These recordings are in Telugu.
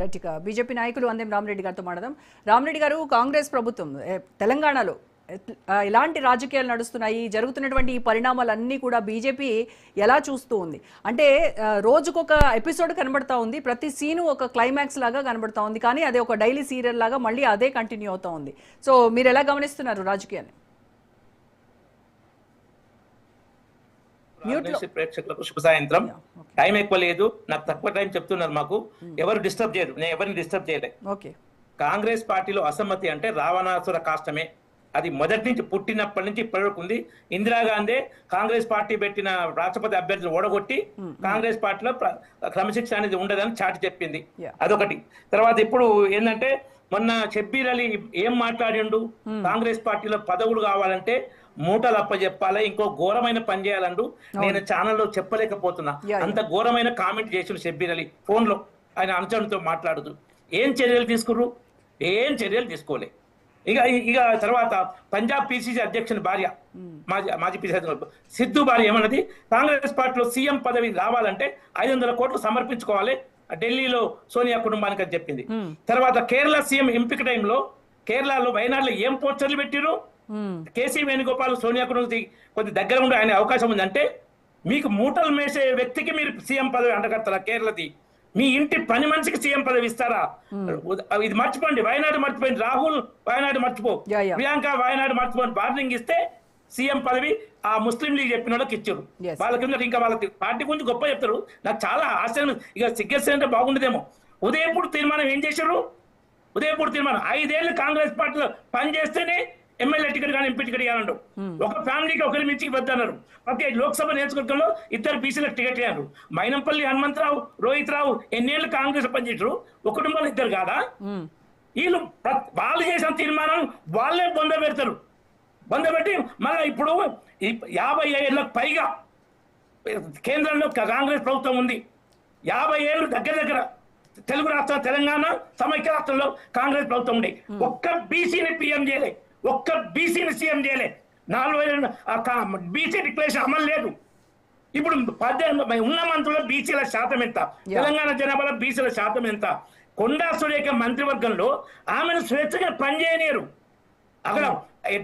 రైట్, ఇక బీజేపీ నాయకులు అందెం రామరెడ్డి గారితో మాట్లాడదాం. రామరెడ్డి గారు, కాంగ్రెస్ ప్రభుత్వం తెలంగాణలో ఎలాంటి రాజకీయాలు నడుస్తున్నాయి, జరుగుతున్నటువంటి ఈ పరిణామాలన్నీ కూడా బీజేపీ ఎలా చూస్తూ ఉంది? అంటే రోజుకొక ఎపిసోడ్ కనబడతా ఉంది, ప్రతి సీను ఒక క్లైమాక్స్ లాగా కనబడతా ఉంది, కానీ అదే ఒక డైలీ సీరియల్ లాగా మళ్ళీ అదే కంటిన్యూ అవుతా ఉంది. సో మీరు ఎలా గమనిస్తున్నారు రాజకీయాన్ని? ప్రేక్షకులకు శుభ సాయంత్రం. టైం ఎక్కువ లేదు, నాకు తక్కువ టైం చెప్తున్నారు. మాకు ఎవరు డిస్టర్బ్ చేయరు, నేను ఎవరిని డిస్టర్బ్ చేయలే. కాంగ్రెస్ పార్టీలో అసమ్మతి అంటే రావణాసుర కాష్టమే. అది మొదటి నుంచి పుట్టినప్పటి నుంచి ఇప్పటివరకు ఉంది. ఇందిరాగాంధీ కాంగ్రెస్ పార్టీ పెట్టిన రాష్ట్రపతి అభ్యర్థిని ఓడగొట్టి కాంగ్రెస్ పార్టీలో క్రమశిక్షణ అనేది ఉండదని చాటి చెప్పింది. అదొకటి. తర్వాత ఇప్పుడు ఏంటంటే మొన్న షబ్బీర్ అలీ ఏం మాట్లాడిండు, కాంగ్రెస్ పార్టీలో పదవులు కావాలంటే మూటలు అప్పచెప్పాలి, ఇంకో ఘోరమైన పని చేయాలంటూ నేను ఛానల్లో చెప్పలేకపోతున్నా. అంత ఘోరమైన కామెంట్ చేసిన షబ్బీర్ అలీ ఫోన్ లో ఆయన అనుచరులతో మాట్లాడుతూ. ఏం చర్యలు తీసుకుర్రు? ఏం చర్యలు తీసుకోలే. ఇక తర్వాత పంజాబ్ పిసిసి అధ్యక్షుని భార్య, మాజీ పిసిసి సిద్ధు భార్య ఏమన్నది, కాంగ్రెస్ పార్టీలో సీఎం పదవి రావాలంటే 500 కోట్లు సమర్పించుకోవాలి ఢిల్లీలో సోనియా కుటుంబానికి అని చెప్పింది. తర్వాత కేరళ సీఎం ఎంపిక టైంలో కేరళలో వయనాడులో ఏం పోస్టర్లు పెట్టిరు, కేసీ వేణుగోపాల్ సోనియా కుటుంబానికి కొద్ది దగ్గర ఉండే ఆయన అవకాశం ఉందంటే, మీకు మూటలు మేసే వ్యక్తికి మీరు సీఎం పదవి అంటగడతారా? కేరళది మీ ఇంటి పని మనిషికి సీఎం పదవి ఇస్తారా? ఇది మర్చిపోండి. వయనాడు మర్చిపోయింది, రాహుల్ వయనాడు మర్చిపో, ప్రియాంక వయనాడు మర్చిపోండి. వార్నింగ్ ఇస్తే సీఎం పదవి ఆ ముస్లిం లీగ్ చెప్పిన వాళ్ళకి ఇచ్చారు. వాళ్ళకి ఇంకా వాళ్ళకి పార్టీ గురించి గొప్ప చెప్తారు. నాకు చాలా ఆశ్చర్యం. ఇక సిగ్గేస్తే బాగుండదేమో. ఉదయపూర్ తీర్మానం ఏం చేశారు? ఉదయపూర్ తీర్మానం 5 ఏళ్ళు కాంగ్రెస్ పార్టీలో పనిచేస్తేనే ఎమ్మెల్యే టికెట్ కానీ ఎంపీ టికెట్ ఇవ్వాలంటారు. ఒక ఫ్యామిలీకి ఒకరి మించి వద్దన్నారు. ప్రతి లోక్సభ నియోజకవర్గంలో 2 బీసీలకు టికెట్ ఇవ్వరు. మైనంపల్లి హనుమంతరావు, రోహిత్ రావు ఎన్నేళ్ళు కాంగ్రెస్ పనిచేసారు, ఒక కుటుంబంలో 2 కాదా? వీళ్ళు వాళ్ళు చేసిన తీర్మానం వాళ్ళే బొంద పెట్టి మళ్ళీ ఇప్పుడు 50 ఏళ్ళకు పైగా కేంద్రంలో కాంగ్రెస్ ప్రభుత్వం ఉంది. 50 ఏళ్ళు దగ్గర తెలుగు రాష్ట్రం తెలంగాణ సమైక్య రాష్ట్రంలో కాంగ్రెస్ ప్రభుత్వం ఉండే. ఒక్క బీసీని పీఎం చేయలే, ఒక్క బీసీని సీఎం చేయలే. 4 బీసీ డిక్లరేషన్ అమలు లేదు. ఇప్పుడు 18 ఉన్న మంత్రుల బీసీల శాతం ఎంత? తెలంగాణ జనాభాలో బీసీల శాతం ఎంత? కొండా సురేఖ మంత్రివర్గంలో ఆమెను స్వేచ్ఛగా పనిచేయలేరు. అక్కడ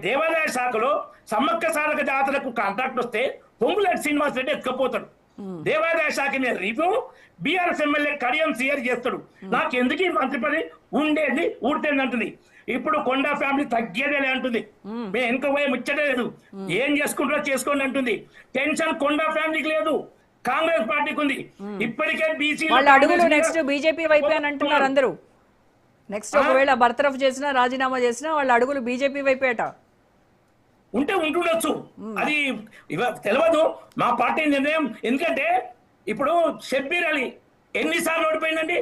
దేవాదాయ శాఖలో సమ్మక్క సారక జాతరకు కాంట్రాక్ట్ వస్తే పొంగులేటి శ్రీనివాస్ రెడ్డి ఎత్తుకపోతాడు. దేవాదాయ శాఖ మీద review BRS MLA Kadiyam CR చేస్తాడు. నాకు ఎందుకు ఈ మంత్రి పని ఉండేది ఊడితేంది అంటుంది. ఇప్పుడు కొండా ఫ్యామిలీ తగ్గేదే అంటుంది. మేము వెనుక పోయే ముచ్చటే లేదు, ఏం చేసుకుంటారో చేసుకోండి అంటుంది. టెన్షన్ కొండా ఫ్యామిలీకి లేదు, కాంగ్రెస్ పార్టీకి ఉంది. ఇప్పటికే బీసీ అడుగులు నెక్స్ట్ బీజేపీ వైపే అని అంటున్నారు అందరూ. నెక్స్ట్ ఒకవేళ బర్తరఫ్ చేసినా రాజీనామా చేసినా వాళ్ళ అడుగులు బీజేపీ వైపేట ఉంటే ఉంటుండొచ్చు. అది తెలియదు మా పార్టీ నిర్ణయం. ఎందుకంటే ఇప్పుడు షబ్బీర్ అలీ ఎన్నిసార్లు ఓడిపోయిందండి?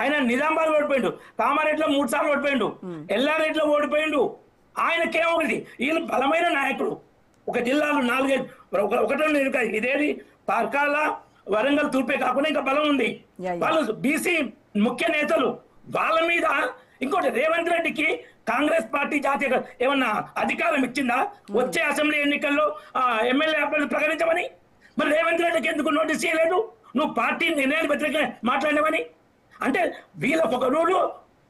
ఆయన నిజామాబాద్ ఓడిపోయిండు, కామారెడ్డిలో 3 సార్లు ఓడిపోయిండు, ఎల్లారెడ్డిలో ఓడిపోయిండు. ఆయనకేమొకటి, ఈయన బలమైన నాయకుడు. ఒక జిల్లాలో 4 ఒకటో ఇదేది పర్కాల వరంగల్ తూర్పే కాకుండా ఇంకా బలం ఉంది. వాళ్ళు బీసీ ముఖ్య నేతలు. వాళ్ళ మీద ఇంకోటి, రేవంత్ రెడ్డికి కాంగ్రెస్ పార్టీ జాతీయ ఏమన్నా అధికారం ఇచ్చిందా వచ్చే అసెంబ్లీ ఎన్నికల్లో ఎమ్మెల్యే అభ్యర్థులు ప్రకటించమని? మరి రేవంత్ రెడ్డికి ఎందుకు నోటీస్ చేయలేదు? నువ్వు పార్టీ నిర్ణయాన్ని వ్యతిరేకంగా మాట్లాడినవని. అంటే వీళ్ళకు ఒక రూలు,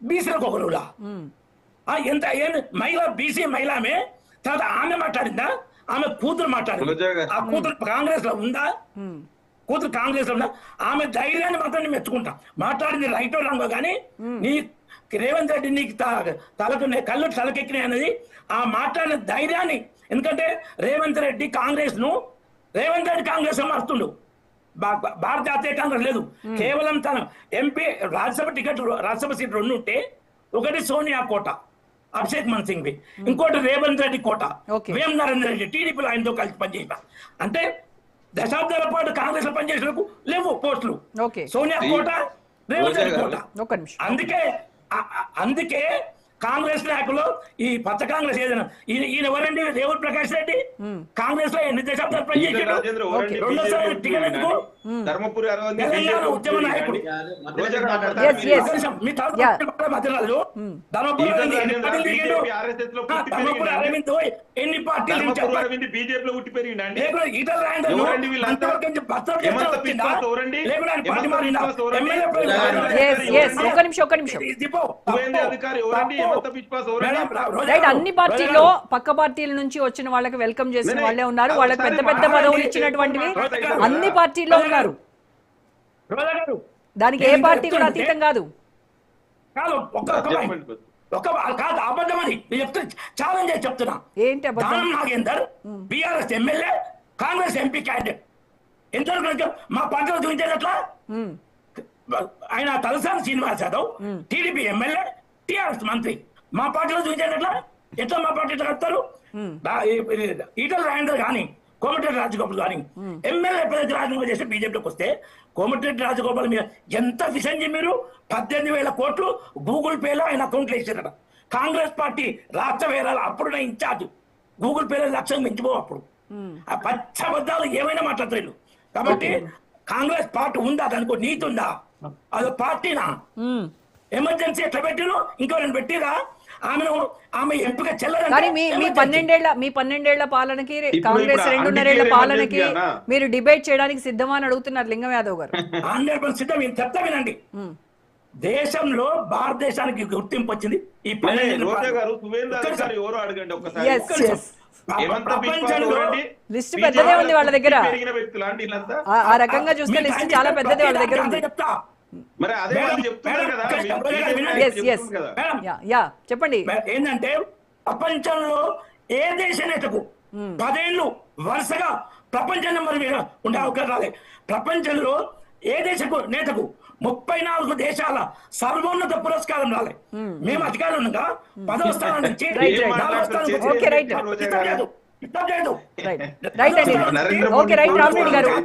బీసీలకు ఒక రూలా? ఎంత మహిళ బీసీ మహిళమే. తర్వాత ఆమె మాట్లాడిందా? ఆమె కూతురు మాట్లాడింది. ఆ కూతురు కాంగ్రెస్ లో ఉందా? కూతురు కాంగ్రెస్ లో ఉందా? ఆమె ధైర్యాన్ని మాత్రం నేను మెచ్చుకుంటా. మాట్లాడింది రైటో రాంగో కానీ నీ రేవంత్ రెడ్డి నీకు కళ్ళు తలకెక్కినాయి అనేది ఆ మాట్లాడిన ధైర్యాన్ని. ఎందుకంటే రేవంత్ రెడ్డి కాంగ్రెస్ మారుతుండు. భారత జాతీయ కాంగ్రెస్ లేదు. కేవలం తన MP Rajya Sabha ticket, Rajya Sabha seat 2 ఉంటే, ఒకటి సోనియా కోట అభిషేక్ మన్ సింగ్, ఇంకోటి రేవంత్ రెడ్డి కోట వేం నరేంద్ర రెడ్డి టీడీపీలో ఆయనతో కలిసి పనిచేయట. అంటే దశాబ్దాల పాటు కాంగ్రెస్ లో పనిచేసేందుకు లేవు పోస్టులు. సోనియా కోట, రేవంత్ రెడ్డి కోట. అందుకే కాంగ్రెస్ నాయకులు ఈ పచ్చ కాంగ్రెస్ ఏదైనా ఈయన ఎవరండి రేవంత్ ప్రకాష్ రెడ్డి కాంగ్రెస్ లో ఎన్ని దశాబ్దాలు పనిచేసాడు రెండోసారి టికెట్ ఎందుకు ధర్మపురి తెలంగాణ ఉద్యమ నాయకుడు మీ భద్రరాజు ధర్మపురి అరవింద్ ఎన్ని పార్టీలు బీజేపీలో ఉట్టి పెరిగిందండి ఈటల ఒక్క నిమిషం రైట్ అన్ని పార్టీల్లో పక్క పార్టీల నుంచి వచ్చిన వాళ్ళకి వెల్కమ్ చేసిన వాళ్ళే ఉన్నారు, వాళ్ళకి పెద్ద పెద్ద పదవులు ఇచ్చినటువంటివి అన్ని పార్టీల్లో ఉన్నారు, దానికి ఏ పార్టీ కూడా అతీతం కాదు. కాదు అబద్ధం అని ఛాలెంజ్ చేసి చెప్తున్నా. ఏంటి అబద్ధం? Danam Nagender BRS MLA Congress MP candidate ఎంతవరకు మా పార్టీలో చూపించేది అట్లా ఆయన Talasani Srinivas Yadav TDP MLA TRS మంత్రి మా పార్టీలో చూపించేటట్లా ఎట్లా మా పార్టీ ఎట్లా కడతారు? ఈటల రాజేందర్ కానీ కోమటిరెడ్డి రాజగోపాల్ కానీ ఎమ్మెల్యే పదవి రాజీనామా చేసి బీజేపీలోకి వస్తే కోమటిరెడ్డి రాజగోపాల్ మీద ఎంత విషయం మీరు 18,000 కోట్లు గూగుల్ పేలో ఆయన అకౌంట్లో ఇచ్చారట. కాంగ్రెస్ పార్టీ రాష్ట్ర వేరాలు అప్పుడు ఇన్ఛార్జ్ గూగుల్ పేలో 1,00,000 మించిపో అప్పుడు ఆ పచ్చబద్దాలు ఏమైనా మాట్లాడతారు. కాబట్టి కాంగ్రెస్ పార్టీ ఉందా, దానికి నీతి ఉందా? అది పార్టీనా? ఎమర్జెన్సీ ఎట్లా పెట్టిరు? ఇంకో నేను పెట్టిరా ఆమె ఎంపిక కానీ మీ 12 ఏళ్ల పాలనకి కాంగ్రెస్ 2.5 ఏళ్ల పాలనకి మీరు డిబేట్ చేయడానికి సిద్ధమా అని అడుగుతున్నారు లింగం యాదవ్ గారు. 100% సిద్ధం. చెప్తా వినండి. దేశంలో భారతదేశానికి గుర్తింపు వచ్చింది ఈ లిస్ట్ పెద్దదే ఉంది వాళ్ళ దగ్గర. ఆ రకంగా చూస్తే లిస్ట్ చాలా పెద్దదే వాళ్ళ దగ్గర ఉంది. చెప్పండి. ఏంటంటే ప్రపంచంలో ఏ దేశ నేతకు 10 ఏళ్ళు వరుసగా ప్రపంచ నెంబర్ మీద ఉండే అవకాశం రాలే. ప్రపంచంలో ఏ దేశకు నేతకు 34 దేశాల సర్వోన్నత పురస్కారం రాలే. మేము అధికారులు ఉండగా 10వ స్థానం నుంచి 4వ స్థానం రైట్ అండి. ఓకే రైట్ రామరెడ్డి గారు.